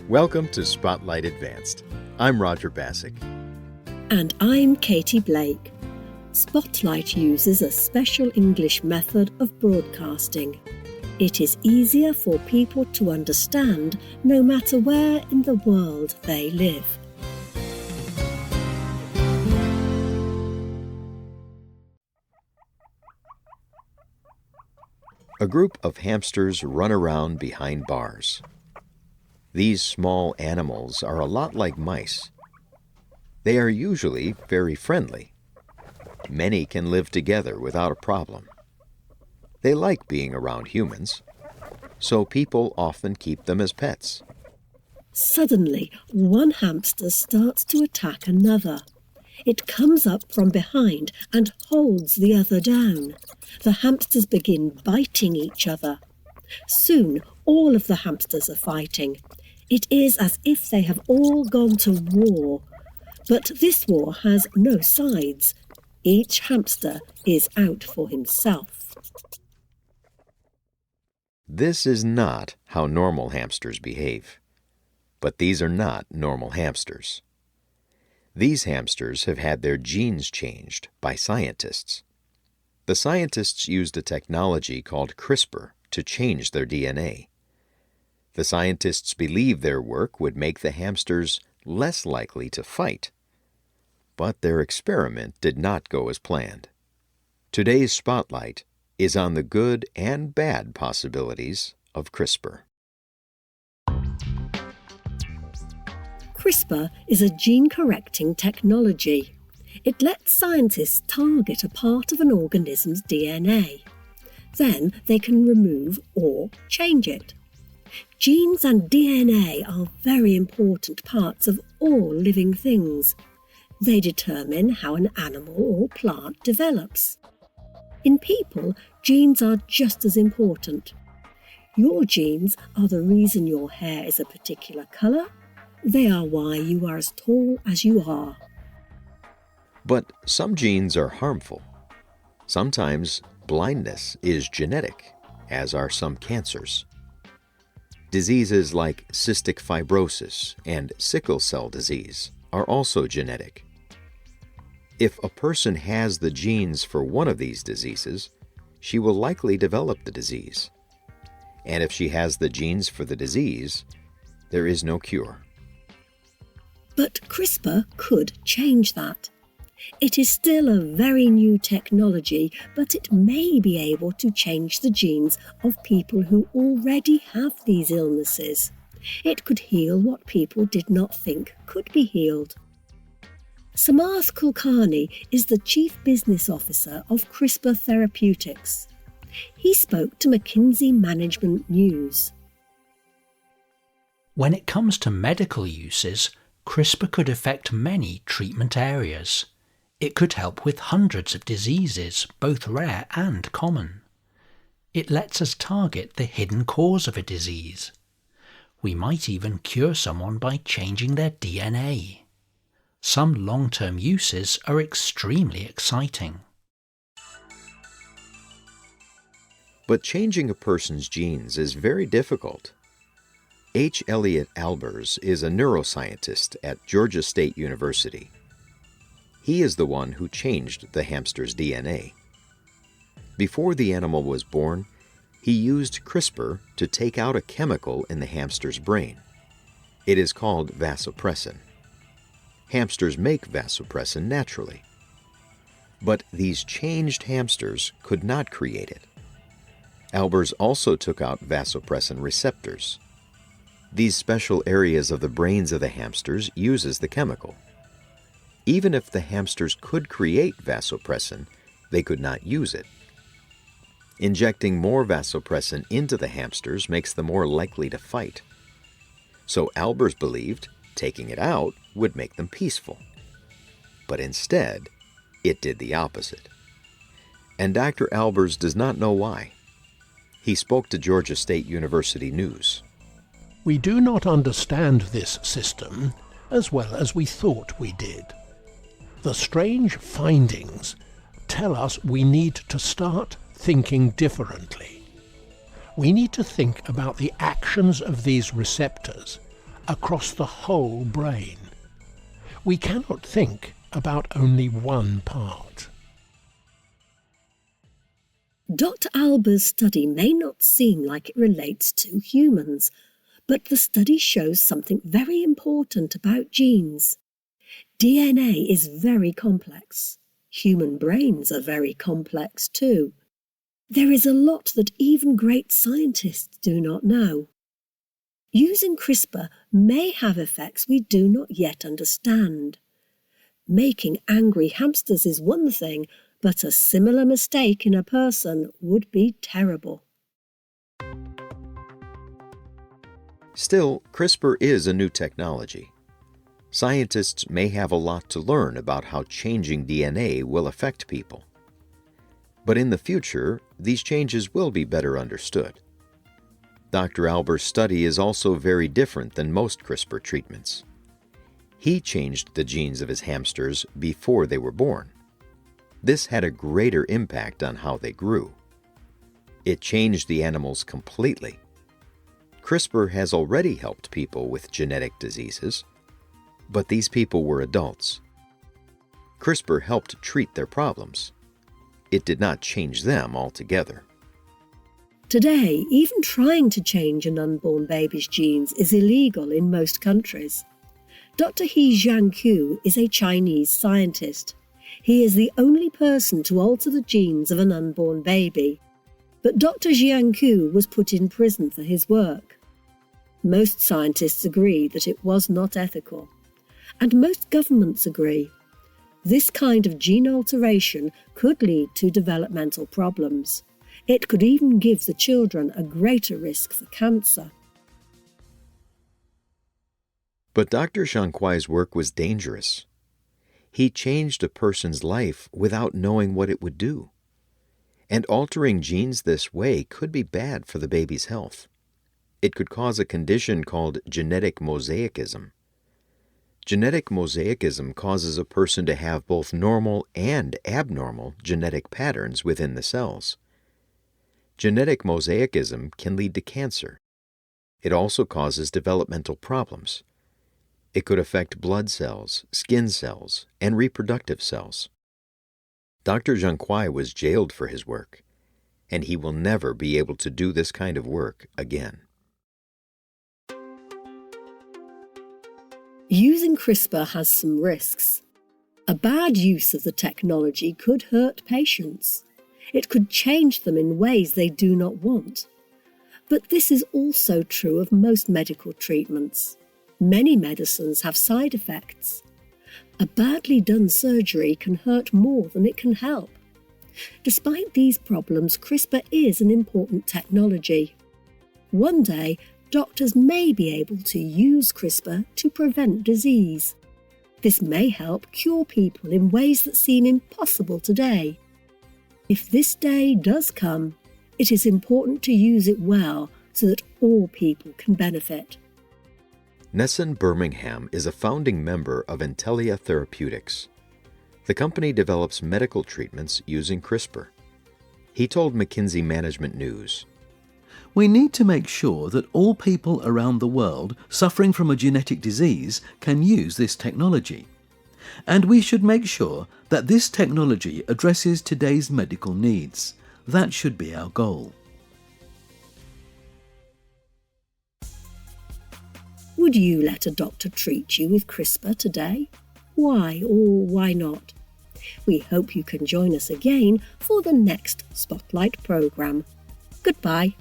Welcome to Spotlight Advanced. I'm Roger Basick. And I'm Katy Blake. Spotlight uses a special English method of broadcasting. It is easier for people to understand no matter where in the world they live. A group of hamsters run around behind bars. These small animals are a lot like mice. They are usually very friendly. Many can live together without a problem. They like being around humans, so people often keep them as pets. Suddenly, one hamster starts to attack another. It comes up from behind and holds the other down. The hamsters begin biting each other. Soon, all of the hamsters are fighting. It is as if they have all gone to war. But this war has no sides. Each hamster is out for himself. This is not how normal hamsters behave. But these are not normal hamsters. These hamsters have had their genes changed by scientists. The scientists used a technology called CRISPR to change their DNA. The scientists believed their work would make the hamsters less likely to fight. But their experiment did not go as planned. Today's spotlight is on the good and bad possibilities of CRISPR. CRISPR is a gene-correcting technology. It lets scientists target a part of an organism's DNA. Then they can remove or change it. Genes and DNA are very important parts of all living things. They determine how an animal or plant develops. In people, genes are just as important. Your genes are the reason your hair is a particular colour. They are why you are as tall as you are. But some genes are harmful. Sometimes blindness is genetic, as are some cancers. Diseases like cystic fibrosis and sickle cell disease are also genetic. If a person has the genes for one of these diseases, she will likely develop the disease. And if she has the genes for the disease, there is no cure. But CRISPR could change that. It is still a very new technology, but it may be able to change the genes of people who already have these illnesses. It could heal what people did not think could be healed. Samarth Kulkarni is the Chief Business Officer of CRISPR Therapeutics. He spoke to McKinsey Management News. When it comes to medical uses, CRISPR could affect many treatment areas. It could help with hundreds of diseases, both rare and common. It lets us target the hidden cause of a disease. We might even cure someone by changing their DNA. Some long-term uses are extremely exciting. But changing a person's genes is very difficult. H. Elliot Albers is a neuroscientist at Georgia State University. He is the one who changed the hamster's DNA. Before the animal was born, he used CRISPR to take out a chemical in the hamster's brain. It is called vasopressin. Hamsters make vasopressin naturally. But these changed hamsters could not create it. Albers also took out vasopressin receptors. These special areas of the brains of the hamsters uses the chemical. Even if the hamsters could create vasopressin, they could not use it. Injecting more vasopressin into the hamsters makes them more likely to fight. So Albers believed taking it out would make them peaceful. But instead, it did the opposite. And Dr. Albers does not know why. He spoke to Georgia State University News. We do not understand this system as well as we thought we did. The strange findings tell us we need to start thinking differently. We need to think about the actions of these receptors across the whole brain. We cannot think about only one part. Dr. Alber's study may not seem like it relates to humans, but the study shows something very important about genes. DNA is very complex. Human brains are very complex too. There is a lot that even great scientists do not know. Using CRISPR may have effects we do not yet understand. Making angry hamsters is one thing, but a similar mistake in a person would be terrible. Still, CRISPR is a new technology. Scientists may have a lot to learn about how changing DNA will affect people. But in the future, these changes will be better understood. Dr. Alber's study is also very different than most CRISPR treatments. He changed the genes of his hamsters before they were born. This had a greater impact on how they grew. It changed the animals completely. CRISPR has already helped people with genetic diseases, but these people were adults. CRISPR helped treat their problems. It did not change them altogether. Today, even trying to change an unborn baby's genes is illegal in most countries. Dr. He Jiankui is a Chinese scientist. He is the only person to alter the genes of an unborn baby. But Dr. Jiankui was put in prison for his work. Most scientists agree that it was not ethical. And most governments agree. This kind of gene alteration could lead to developmental problems. It could even give the children a greater risk for cancer. But Dr. Jiankui's work was dangerous. He changed a person's life without knowing what it would do. And altering genes this way could be bad for the baby's health. It could cause a condition called genetic mosaicism. Genetic mosaicism causes a person to have both normal and abnormal genetic patterns within the cells. Genetic mosaicism can lead to cancer. It also causes developmental problems. It could affect blood cells, skin cells, and reproductive cells. Dr. Jiankui was jailed for his work, and he will never be able to do this kind of work again. Using CRISPR has some risks. A bad use of the technology could hurt patients. It could change them in ways they do not want. But this is also true of most medical treatments. Many medicines have side effects. A badly done surgery can hurt more than it can help. Despite these problems, CRISPR is an important technology. One day, doctors may be able to use CRISPR to prevent disease. This may help cure people in ways that seem impossible today. If this day does come, it is important to use it well so that all people can benefit. Nessun Birmingham is a founding member of Intellia Therapeutics. The company develops medical treatments using CRISPR. He told McKinsey Management News, "We need to make sure that all people around the world suffering from a genetic disease can use this technology. And we should make sure that this technology addresses today's medical needs. That should be our goal." Would you let a doctor treat you with CRISPR today? Why or why not? We hope you can join us again for the next Spotlight programme. Goodbye.